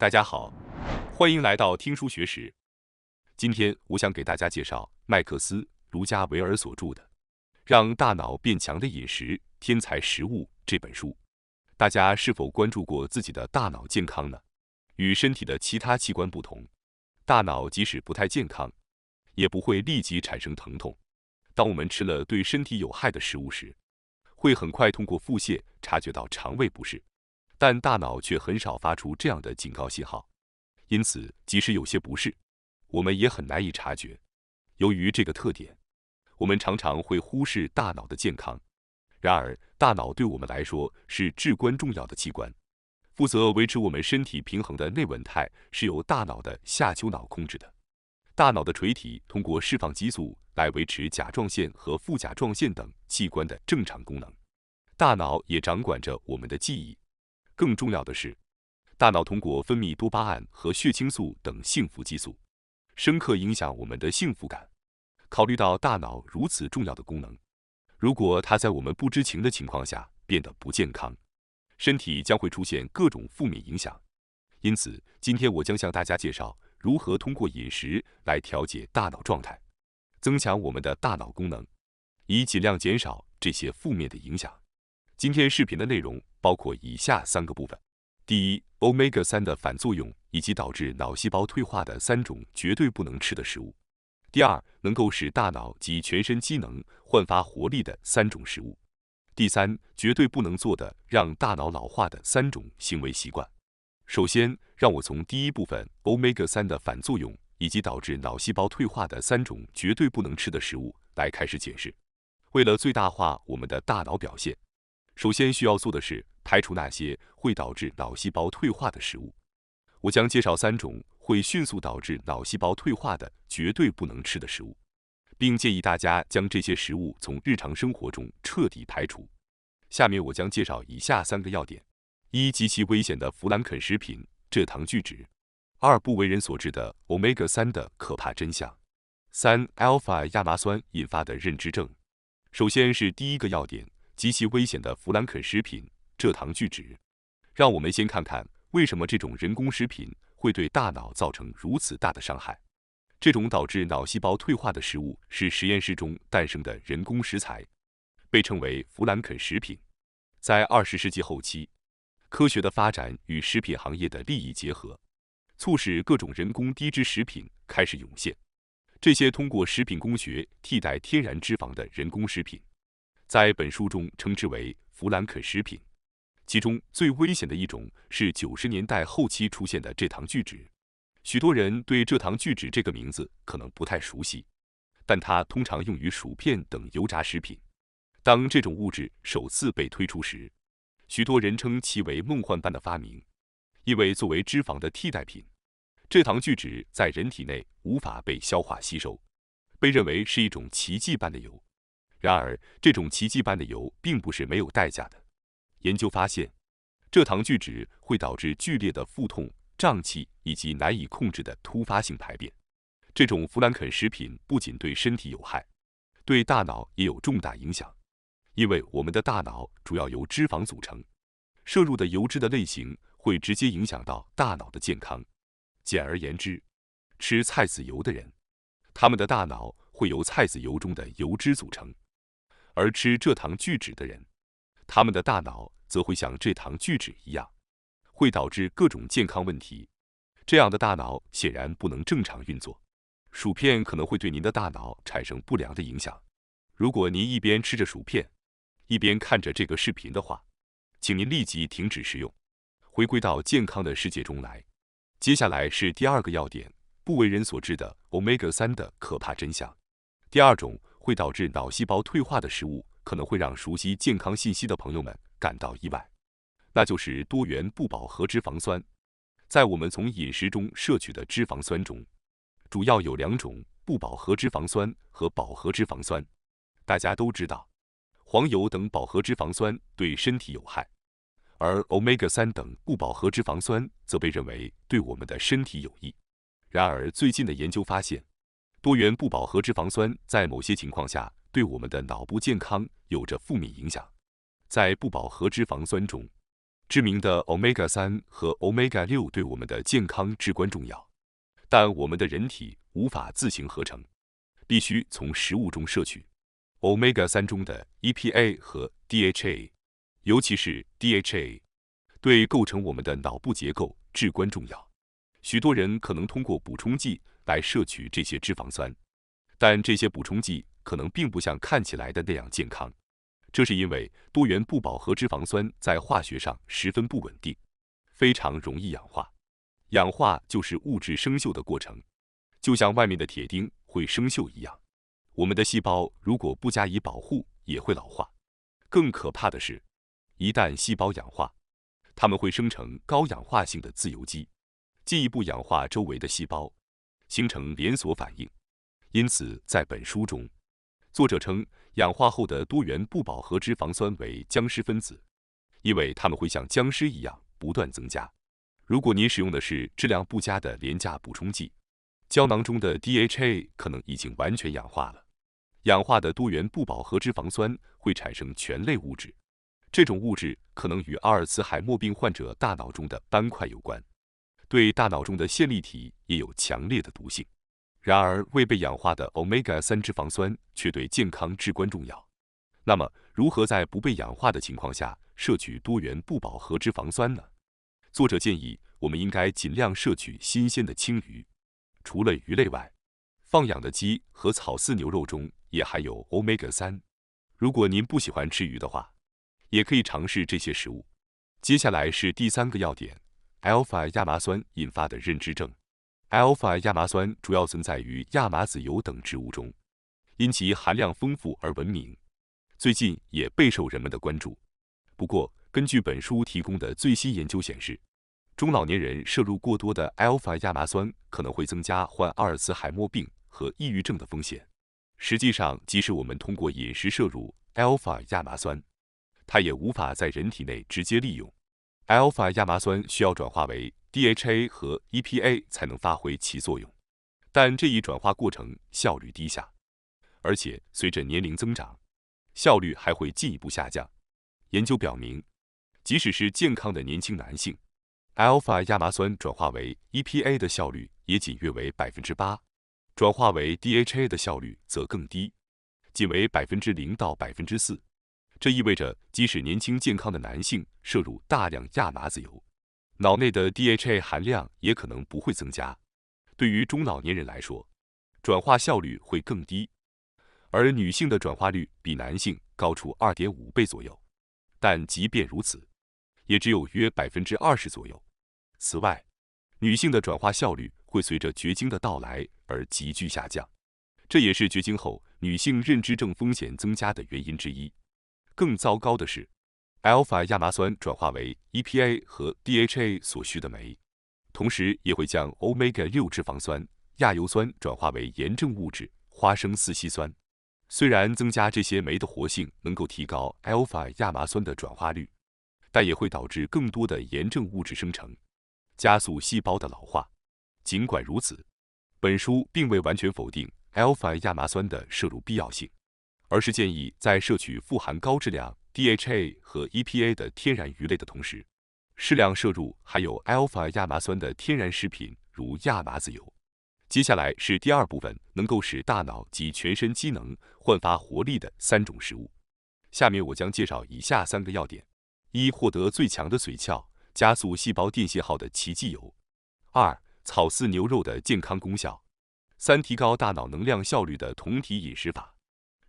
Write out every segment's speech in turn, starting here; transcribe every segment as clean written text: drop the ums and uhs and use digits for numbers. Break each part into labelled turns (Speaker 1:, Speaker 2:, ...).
Speaker 1: 大家好，欢迎来到听书学史。今天我想给大家介绍麦克斯·卢加维尔所著的《让大脑变强的饮食：天才食物》这本书。大家是否关注过自己的大脑健康呢？与身体的其他器官不同，大脑即使不太健康，也不会立即产生疼痛。当我们吃了对身体有害的食物时，会很快通过腹泻察觉到肠胃不适。但大脑却很少发出这样的警告信号，因此即使有些不适，我们也很难以察觉。由于这个特点，我们常常会忽视大脑的健康。然而，大脑对我们来说是至关重要的器官，负责维持我们身体平衡的内稳态是由大脑的下丘脑控制的。大脑的垂体通过释放激素来维持甲状腺和副甲状腺等器官的正常功能。大脑也掌管着我们的记忆。更重要的是，大脑通过分泌多巴胺和血清素等幸福激素，深刻影响我们的幸福感。考虑到大脑如此重要的功能，如果它在我们不知情的情况下变得不健康，身体将会出现各种负面影响。因此，今天我将向大家介绍如何通过饮食来调节大脑状态，增强我们的大脑功能，以尽量减少这些负面的影响。今天视频的内容包括以下3个部分：第一，Omega-3的反作用以及导致脑细胞退化的3种绝对不能吃的食物；第二，能够使大脑及全身机能焕发活力的3种食物；第三，绝对不能做的让大脑老化的3种行为习惯。首先，让我从第一部分 Omega-3的反作用以及导致脑细胞退化的3种绝对不能吃的食物来开始解释。为了最大化我们的大脑表现，首先需要做的是排除那些会导致脑细胞退化的食物。我将介绍3种会迅速导致脑细胞退化的绝对不能吃的食物，并建议大家将这些食物从日常生活中彻底排除。下面我将介绍以下3个要点：一、极其危险的弗兰肯食品蔗糖聚酯；二、不为人所知的 Omega-3的可怕真相；三、Alpha 亚麻酸引发的认知症。首先是第一个要点，极其危险的弗兰肯食品蔗糖聚酯。让我们先看看为什么这种人工食品会对大脑造成如此大的伤害。这种导致脑细胞退化的食物是实验室中诞生的人工食材，被称为弗兰肯食品。在20世纪后期，科学的发展与食品行业的利益结合，促使各种人工低脂食品开始涌现。这些通过食品工学替代天然脂肪的人工食品，在本书中称之为弗兰肯食品。其中最危险的一种是90年代后期出现的蔗糖聚酯。许多人对蔗糖聚酯这个名字可能不太熟悉，但它通常用于薯片等油炸食品。当这种物质首次被推出时，许多人称其为梦幻般的发明，因为作为脂肪的替代品，蔗糖聚酯在人体内无法被消化吸收，被认为是一种奇迹般的油。然而，这种奇迹般的油并不是没有代价的。研究发现，蔗糖聚酯会导致剧烈的腹痛、胀气以及难以控制的突发性排便。这种弗兰肯食品不仅对身体有害，对大脑也有重大影响。因为我们的大脑主要由脂肪组成，摄入的油脂的类型会直接影响到大脑的健康。简而言之，吃菜籽油的人，他们的大脑会由菜籽油中的油脂组成；而吃蔗糖聚酯的人，他们的大脑则会像蔗糖聚酯一样，会导致各种健康问题。这样的大脑显然不能正常运作。薯片可能会对您的大脑产生不良的影响。如果您一边吃着薯片，一边看着这个视频的话，请您立即停止食用，回归到健康的世界中来。接下来是第2个要点，不为人所知的 Omega-3的可怕真相。第2种会导致脑细胞退化的食物可能会让熟悉健康信息的朋友们感到意外，那就是多元不饱和脂肪酸。在我们从饮食中摄取的脂肪酸中，主要有2种：不饱和脂肪酸和饱和脂肪酸。大家都知道，黄油等饱和脂肪酸对身体有害，而 Omega-3等不饱和脂肪酸则被认为对我们的身体有益。然而，最近的研究发现，多元不饱和脂肪酸在某些情况下对我们的脑部健康有着负面影响。在不饱和脂肪酸中，知名的 Omega-3 和 Omega-6 对我们的健康至关重要，但我们的人体无法自行合成，必须从食物中摄取。Omega-3 中的 EPA 和 DHA， 尤其是 DHA， 对构成我们的脑部结构至关重要。许多人可能通过补充剂来摄取这些脂肪酸，但这些补充剂可能并不像看起来的那样健康。这是因为多元不饱和脂肪酸在化学上十分不稳定，非常容易氧化。氧化就是物质生锈的过程，就像外面的铁钉会生锈一样。我们的细胞如果不加以保护，也会老化。更可怕的是，一旦细胞氧化，它们会生成高氧化性的自由基，进一步氧化周围的细胞，形成连锁反应。因此，在本书中，作者称氧化后的多元不饱和脂肪酸为僵尸分子，因为它们会像僵尸一样不断增加。如果您使用的是质量不佳的廉价补充剂，胶囊中的 DHA 可能已经完全氧化了。氧化的多元不饱和脂肪酸会产生醛类物质，这种物质可能与阿尔茨海默病患者大脑中的斑块有关，对大脑中的线粒体也有强烈的毒性。然而，未被氧化的 Omega-3 脂肪酸却对健康至关重要。那么，如何在不被氧化的情况下摄取多元不饱和脂肪酸呢？作者建议我们应该尽量摄取新鲜的青鱼。除了鱼类外，放养的鸡和草饲牛肉中也含有 Omega-3。如果您不喜欢吃鱼的话，也可以尝试这些食物。接下来是第3个要点 ，alpha 亚麻酸引发的认知症。alpha 亚麻酸主要存在于亚麻籽油等植物中，因其含量丰富而闻名，最近也备受人们的关注。不过，根据本书提供的最新研究显示，中老年人摄入过多的 alpha 亚麻酸可能会增加患阿尔茨海默病和抑郁症的风险。实际上，即使我们通过饮食摄入 alpha 亚麻酸，它也无法在人体内直接利用。alpha 亚麻酸需要转化为 DHA 和 EPA 才能发挥其作用，但这一转化过程效率低下，而且随着年龄增长，效率还会进一步下降。研究表明，即使是健康的年轻男性，alpha 亚麻酸转化为 EPA 的效率也仅约为 8%， 转化为 DHA 的效率则更低，仅为 0% 到 4%。这意味着，即使年轻健康的男性摄入大量亚麻籽油，脑内的 DHA 含量也可能不会增加。对于中老年人来说，转化效率会更低，而女性的转化率比男性高出 2.5 倍左右。但即便如此，也只有约 20% 左右。此外，女性的转化效率会随着绝经的到来而急剧下降，这也是绝经后女性认知症风险增加的原因之一。更糟糕的是，alpha 亚麻酸转化为 EPA 和 DHA 所需的酶，同时也会将 Omega-6 脂肪酸、亚油酸转化为炎症物质花生四烯酸。虽然增加这些酶的活性能够提高 alpha 亚麻酸的转化率，但也会导致更多的炎症物质生成，加速细胞的老化。尽管如此，本书并未完全否定 alpha 亚麻酸的摄入必要性，而是建议在摄取富含高质量 DHA 和 EPA 的天然鱼类的同时，适量摄入含有 alpha 亚麻酸的天然食品，如亚麻籽油。接下来是第2部分，能够使大脑及全身机能焕发活力的3种食物。下面我将介绍以下3个要点：1、获得最强的髓鞘，加速细胞电信号的奇迹油；2、草饲牛肉的健康功效；3、提高大脑能量效率的酮体饮食法。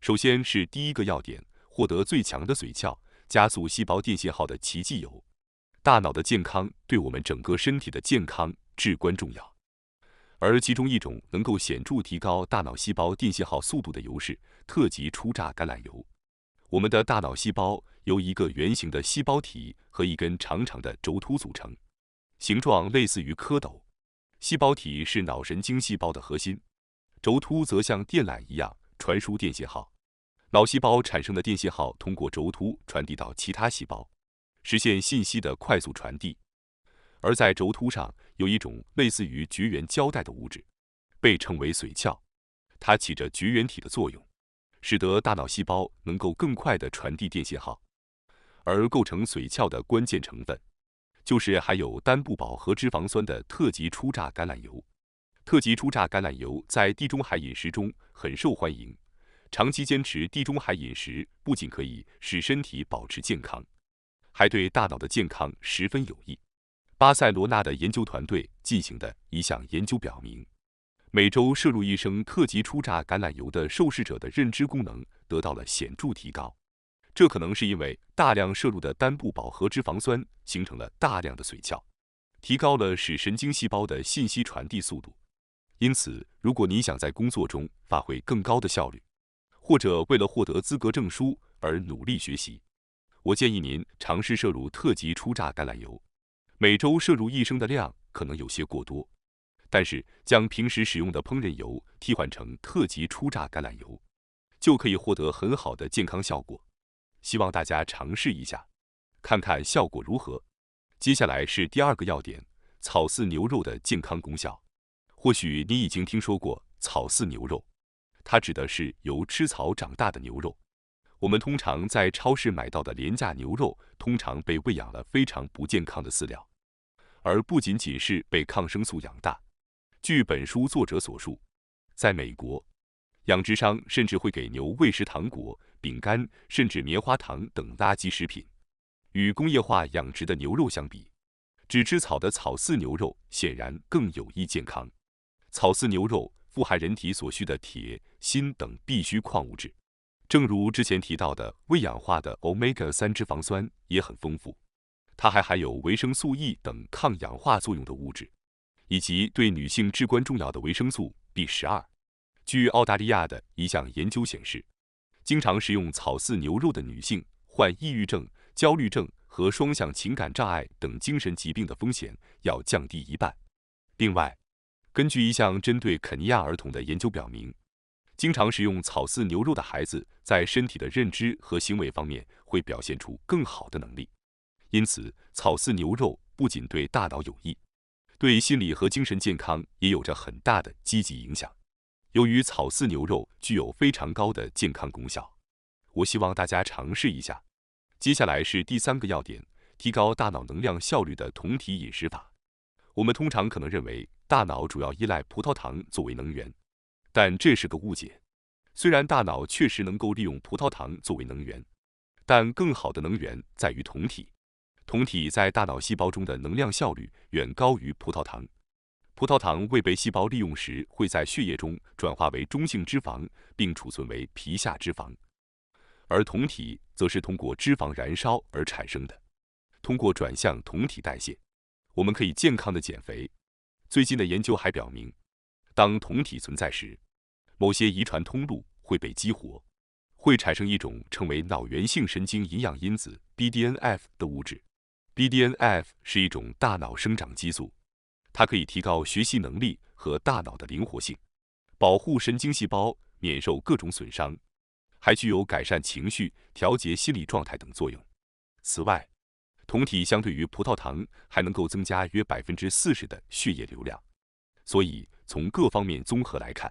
Speaker 1: 首先是第1个要点，获得最强的髓鞘，加速细胞电信号的奇迹油。大脑的健康对我们整个身体的健康至关重要，而其中一种能够显著提高大脑细胞电信号速度的油是特级初榨橄榄油。我们的大脑细胞由一个圆形的细胞体和一根长长的轴突组成，形状类似于蝌蚪。细胞体是脑神经细胞的核心，轴突则像电缆一样传输电信号。脑细胞产生的电信号通过轴突传递到其他细胞，实现信息的快速传递。而在轴突上有一种类似于绝缘胶带的物质，被称为髓鞘，它起着绝缘体的作用，使得大脑细胞能够更快地传递电信号。而构成髓鞘的关键成分，就是含有单不饱和脂肪酸的特级初榨橄榄油。特级初榨橄榄油在地中海饮食中很受欢迎，长期坚持地中海饮食不仅可以使身体保持健康，还对大脑的健康十分有益。巴塞罗那的研究团队进行的一项研究表明，每周摄入1升特级初榨橄榄油的受试者的认知功能得到了显著提高。这可能是因为大量摄入的单不饱和脂肪酸形成了大量的髓鞘，提高了使神经细胞的信息传递速度。因此，如果你想在工作中发挥更高的效率，或者为了获得资格证书而努力学习，我建议您尝试摄入特级初榨橄榄油。每周摄入1升的量可能有些过多，但是将平时使用的烹饪油替换成特级初榨橄榄油，就可以获得很好的健康效果。希望大家尝试一下，看看效果如何。接下来是第2个要点：草饲牛肉的健康功效。或许你已经听说过草饲牛肉，它指的是由吃草长大的牛肉。我们通常在超市买到的廉价牛肉，通常被喂养了非常不健康的饲料，而不仅仅是被抗生素养大。据本书作者所述，在美国，养殖商甚至会给牛喂食糖果、饼干，甚至棉花糖等垃圾食品。与工业化养殖的牛肉相比，只吃草的草饲牛肉显然更有益健康。草饲牛肉富含人体所需的铁、锌等必需矿物质，正如之前提到的，未氧化的 Omega-3 脂肪酸也很丰富。它还含有维生素 E 等抗氧化作用的物质，以及对女性至关重要的维生素 B12。据澳大利亚的一项研究显示，经常食用草饲牛肉的女性患抑郁症、焦虑症和双向情感障碍等精神疾病的风险要降低1半。另外，根据一项针对肯尼亚儿童的研究表明，经常食用草饲牛肉的孩子在身体的认知和行为方面会表现出更好的能力。因此，草饲牛肉不仅对大脑有益，对心理和精神健康也有着很大的积极影响。由于草饲牛肉具有非常高的健康功效，我希望大家尝试一下。接下来是第3个要点：提高大脑能量效率的酮体饮食法。我们通常可能认为大脑主要依赖葡萄糖作为能源，但这是个误解。虽然大脑确实能够利用葡萄糖作为能源，但更好的能源在于酮体。酮体在大脑细胞中的能量效率远高于葡萄糖。葡萄糖未被细胞利用时，会在血液中转化为中性脂肪，并储存为皮下脂肪，而酮体则是通过脂肪燃烧而产生的。通过转向酮体代谢，我们可以健康的减肥。最近的研究还表明，当酮体存在时，某些遗传通路会被激活，会产生一种称为脑源性神经营养因子 BDNF 的物质。BDNF 是一种大脑生长激素，它可以提高学习能力和大脑的灵活性，保护神经细胞免受各种损伤，还具有改善情绪、调节心理状态等作用。此外，酮体相对于葡萄糖还能够增加约40%的血液流量，所以从各方面综合来看，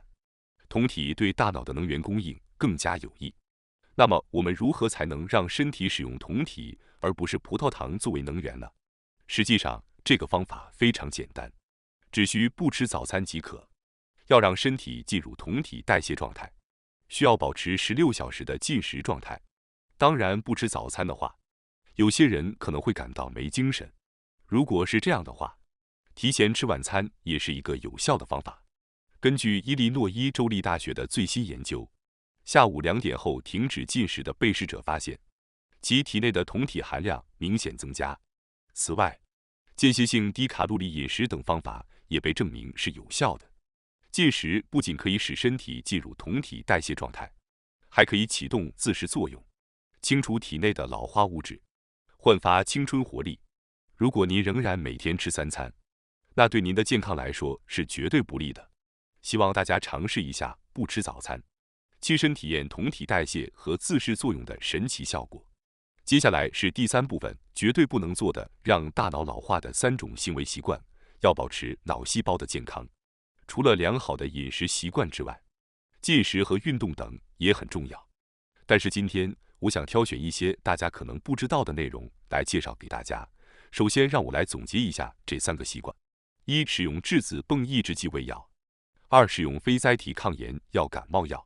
Speaker 1: 酮体对大脑的能源供应更加有益。那么，我们如何才能让身体使用酮体而不是葡萄糖作为能源呢？实际上，这个方法非常简单，只需不吃早餐即可。要让身体进入酮体代谢状态，需要保持16小时的进食状态。当然，不吃早餐的话，有些人可能会感到没精神。如果是这样的话，提前吃晚餐也是一个有效的方法。根据伊利诺伊州立大学的最新研究，下午2点后停止进食的被试者发现，其体内的酮体含量明显增加。此外，间歇性低卡路里饮食等方法也被证明是有效的。进食不仅可以使身体进入酮体代谢状态，还可以启动自噬作用，清除体内的老化物质，焕发青春活力。如果您仍然每天吃3餐，那对您的健康来说是绝对不利的。希望大家尝试一下不吃早餐，亲身体验酮体代谢和自噬作用的神奇效果。接下来是第3部分，绝对不能做的让大脑老化的3种行为习惯。要保持脑细胞的健康，除了良好的饮食习惯之外，进食和运动等也很重要。但是今天我想挑选一些大家可能不知道的内容来介绍给大家。首先，让我来总结一下这3个习惯：一、使用质子泵抑制剂喂药；二、使用非甾体抗炎药感冒药；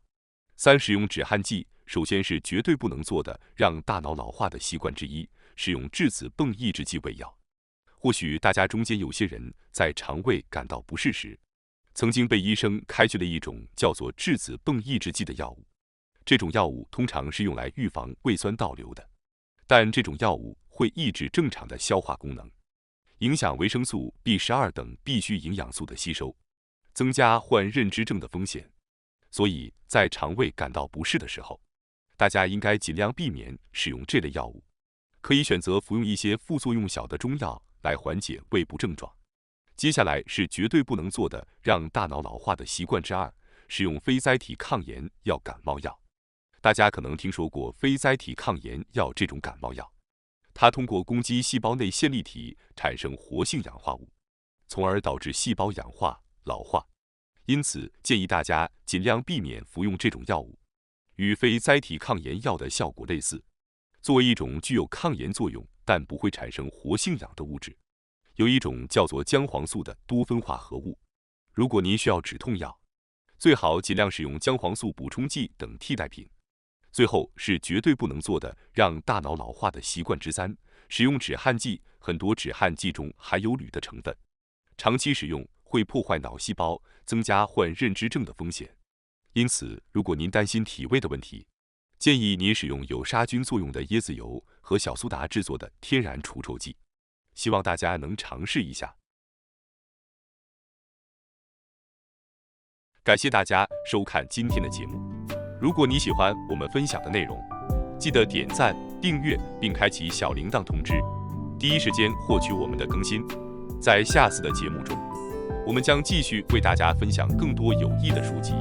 Speaker 1: 三、使用止汗剂。首先是绝对不能做的让大脑老化的习惯之一，使用质子泵抑制剂喂药。或许大家中间有些人在肠胃感到不适时，曾经被医生开具了一种叫做质子泵抑制剂的药物。这种药物通常是用来预防胃酸倒流的，但这种药物会抑制正常的消化功能，影响维生素 B12 等必需营养素的吸收，增加患认知症的风险。所以在肠胃感到不适的时候，大家应该尽量避免使用这类药物，可以选择服用一些副作用小的中药来缓解胃部症状。接下来是绝对不能做的让大脑老化的习惯之二，使用非甾体抗炎药感冒药。大家可能听说过非甾体抗炎药这种感冒药，它通过攻击细胞内线粒体产生活性氧化物，从而导致细胞氧化、老化。因此，建议大家尽量避免服用这种药物。与非甾体抗炎药的效果类似，作为一种具有抗炎作用但不会产生活性氧的物质，有一种叫做姜黄素的多酚化合物。如果您需要止痛药，最好尽量使用姜黄素补充剂等替代品。最后是绝对不能做的让大脑老化的习惯之三，使用止汗剂。很多止汗剂中含有铝的成分，长期使用会破坏脑细胞，增加患认知症的风险。因此，如果您担心体味的问题，建议您使用有杀菌作用的椰子油和小苏打制作的天然除臭剂。希望大家能尝试一下。感谢大家收看今天的节目。如果你喜欢我们分享的内容，记得点赞、订阅并开启小铃铛通知，第一时间获取我们的更新。在下次的节目中，我们将继续为大家分享更多有益的书籍。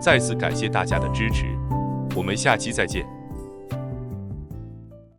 Speaker 1: 再次感谢大家的支持，我们下期再见。